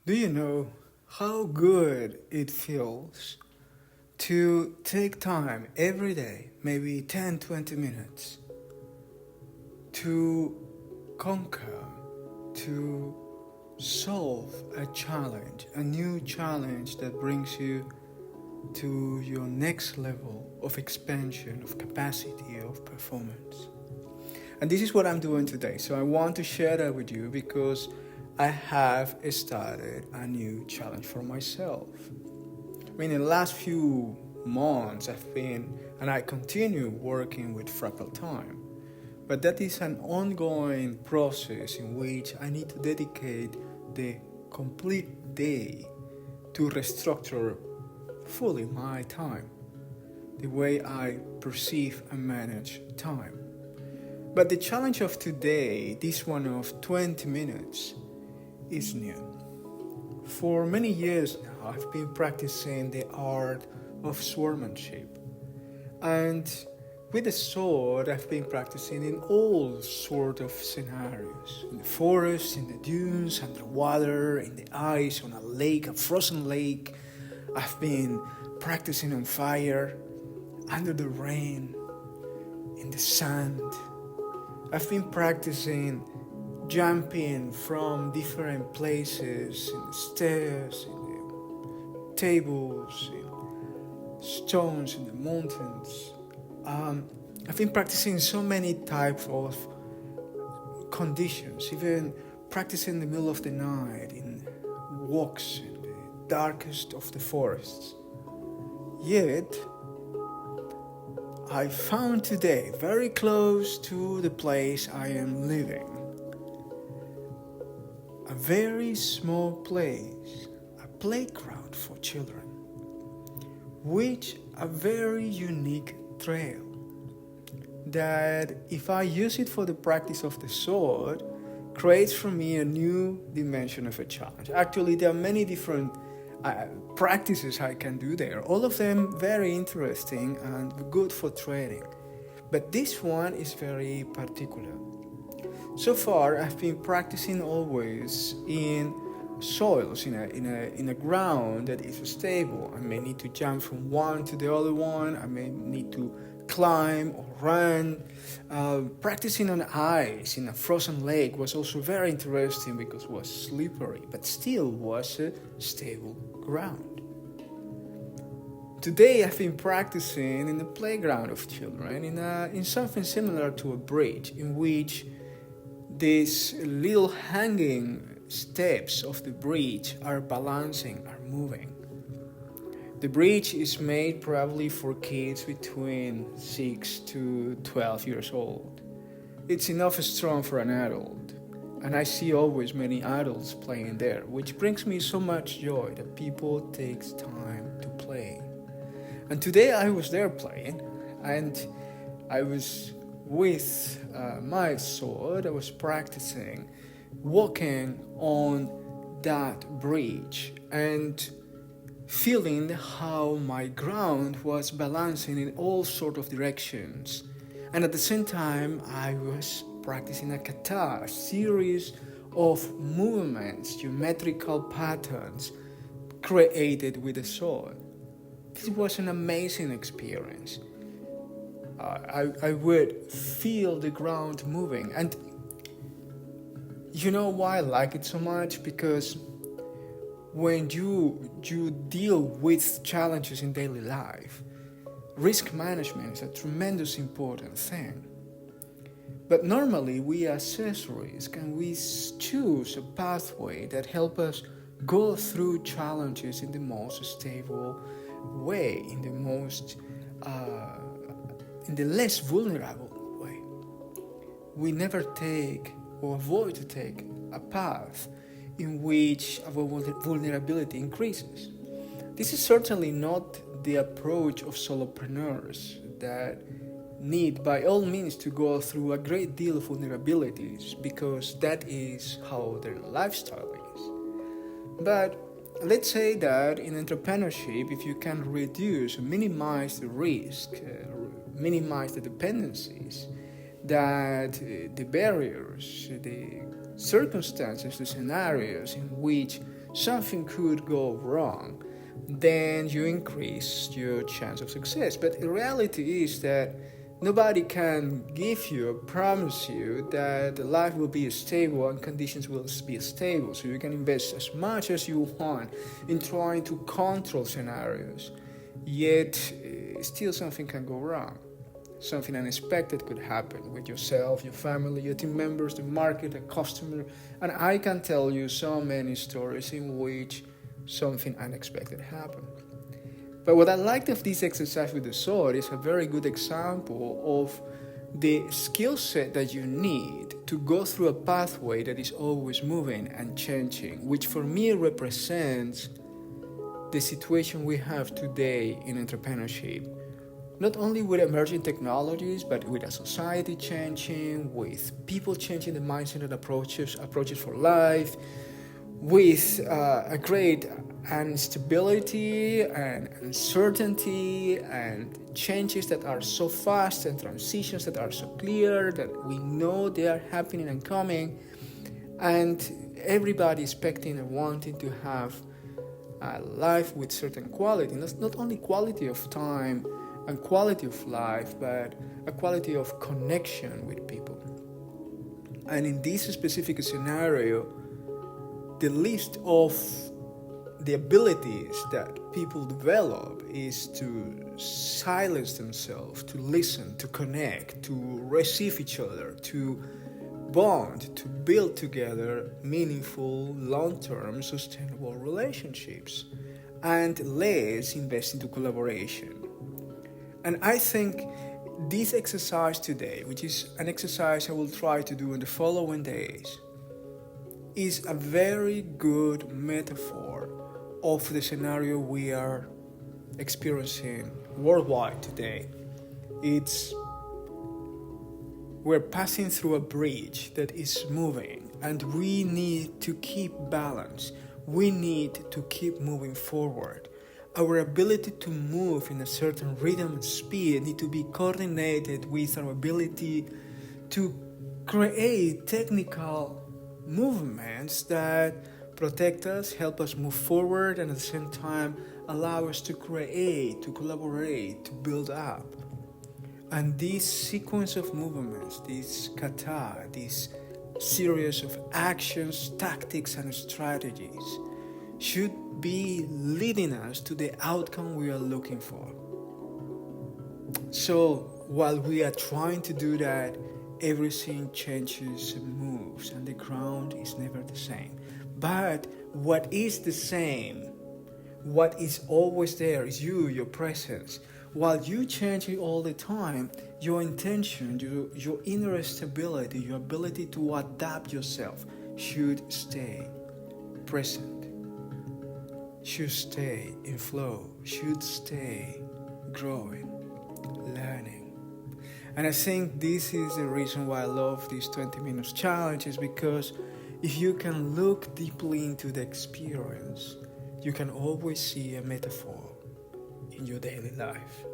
Do you know how good it feels to take time every day, maybe 10, 20 minutes, to conquer, to solve a challenge, a new challenge that brings you to your next level of expansion, of capacity, of performance? And this is what I'm doing today. So I want to share that with you because I have started a new challenge for myself. I mean, in the last few months, and I continue working with Fractal Time. But that is an ongoing process in which I need to dedicate the complete day to restructure fully my time, the way I perceive and manage time. But the challenge of today, this one of 20 minutes, is new. For many years now, I've been practicing the art of swordsmanship. And with the sword, I've been practicing in all sorts of scenarios. In the forest, in the dunes, underwater, in the ice, on a lake, a frozen lake. I've been practicing on fire, under the rain, in the sand. I've been practicing jumping from different places, in the stairs, in the tables, in stones, in the mountains. I've been practicing so many types of conditions, even practicing in the middle of the night, in walks in the darkest of the forests. Yet, I found today, very close to the place I am living, a very small place, a playground for children, which a very unique trail that, if I use it for the practice of the sword, creates for me a new dimension of a challenge. Actually, there are many different practices I can do there, all of them very interesting and good for training. But this one is very particular. So far, I've been practicing always in soils, in a ground that is stable. I may need to jump from one to the other one. I may need to climb or run. Practicing on ice in a frozen lake was also very interesting because it was slippery, but still was a stable ground. Today I've been practicing in the playground of children in something similar to a bridge, in which these little hanging steps of the bridge are balancing, are moving. The bridge is made probably for kids between 6 to 12 years old. It's enough strong for an adult, and I see always many adults playing there, which brings me so much joy that people take time to play. And today I was there playing, and I was with my sword. I was practicing walking on that bridge and feeling how my ground was balancing in all sorts of directions. And at the same time, I was practicing a kata, a series of movements, geometrical patterns created with the sword. This was an amazing experience. I would feel the ground moving. And you know why I like it so much? Because when you deal with challenges in daily life, risk management is a tremendous important thing. But normally we assess risk and we choose a pathway that helps us go through challenges in the most stable way, in the less vulnerable way. We never take or avoid to take a path in which our vulnerability increases. This is certainly not the approach of solopreneurs that need by all means to go through a great deal of vulnerabilities, because that is how their lifestyle is. But let's say that in entrepreneurship, if you can reduce, minimize the risk, minimize the dependencies, that the barriers, the circumstances, the scenarios in which something could go wrong, then you increase your chance of success. But the reality is that nobody can give you or promise you that life will be stable and conditions will be stable. So you can invest as much as you want in trying to control scenarios, yet still something can go wrong. Something unexpected could happen with yourself, your family, your team members, the market, the customer. And I can tell you so many stories in which something unexpected happened. But what I liked of this exercise with the sword is a very good example of the skill set that you need to go through a pathway that is always moving and changing, which for me represents the situation we have today in entrepreneurship. Not only with emerging technologies, but with a society changing, with people changing the mindset and approaches for life, with a great instability and uncertainty and changes that are so fast and transitions that are so clear that we know they are happening and coming, and everybody expecting and wanting to have a life with certain quality. And that's not only quality of time and quality of life, but a quality of connection with people. And in this specific scenario, the list of the abilities that people develop is to silence themselves, to listen, to connect, to receive each other, to bond, to build together meaningful, long-term, sustainable relationships, and less invest into collaboration. And I think this exercise today, which is an exercise I will try to do in the following days, is a very good metaphor of the scenario we are experiencing worldwide today. We're passing through a bridge that is moving, and we need to keep balance. We need to keep moving forward. Our ability to move in a certain rhythm and speed need to be coordinated with our ability to create technical movements that protect us, help us move forward, and at the same time allow us to create, to collaborate, to build up. And this sequence of movements, this kata, this series of actions, tactics, and strategies should be leading us to the outcome we are looking for. So while we are trying to do that, everything changes and moves, and the ground is never the same. But what is the same, what is always there is you, your presence. While you change it all the time, your intention, your inner stability, your ability to adapt yourself should stay present, should stay in flow, should stay growing, learning. And I think this is the reason why I love these 20 minutes challenge, is because if you can look deeply into the experience, you can always see a metaphor in your daily life.